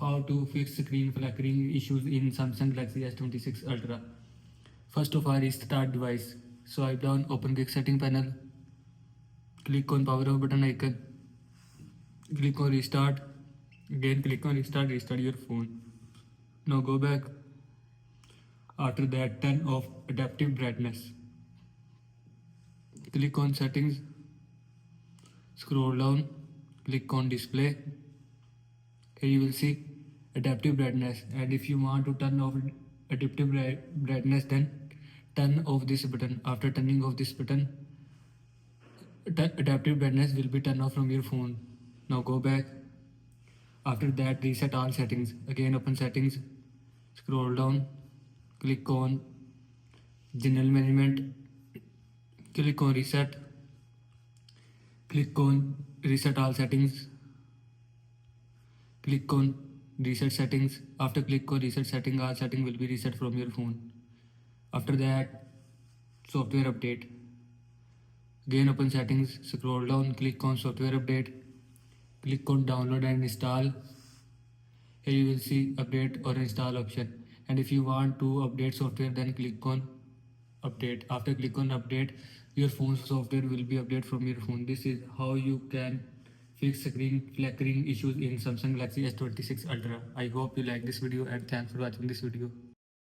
how to fix screen flickering issues in Samsung Galaxy S26 Ultra. First of all, restart device. Swipe down, open quick setting panel. Click on power off button icon. Click on restart. Again click on restart, restart your phone. Now go back. After that, turn off adaptive brightness. Click on settings. Scroll down. Click on display. Here you will see adaptive brightness, and if you want to turn off adaptive brightness, then turn off this button. After turning off this button, adaptive brightness will be turned off from your phone. Now go back. After that, reset all settings. Again open settings, scroll down, click on general management, click on reset, click on reset all settings, click on reset settings. After click on reset setting, all setting will be reset from your phone. After that, software update. Again open settings, scroll down, click on software update, click on download and install. Here you will see update or install option, and if you want to update software, then click on update. After click on update, your phone's software will be updated from your phone. This is how you can fix screen flickering issues in Samsung Galaxy S26 Ultra. I hope you like this video, and thanks for watching this video.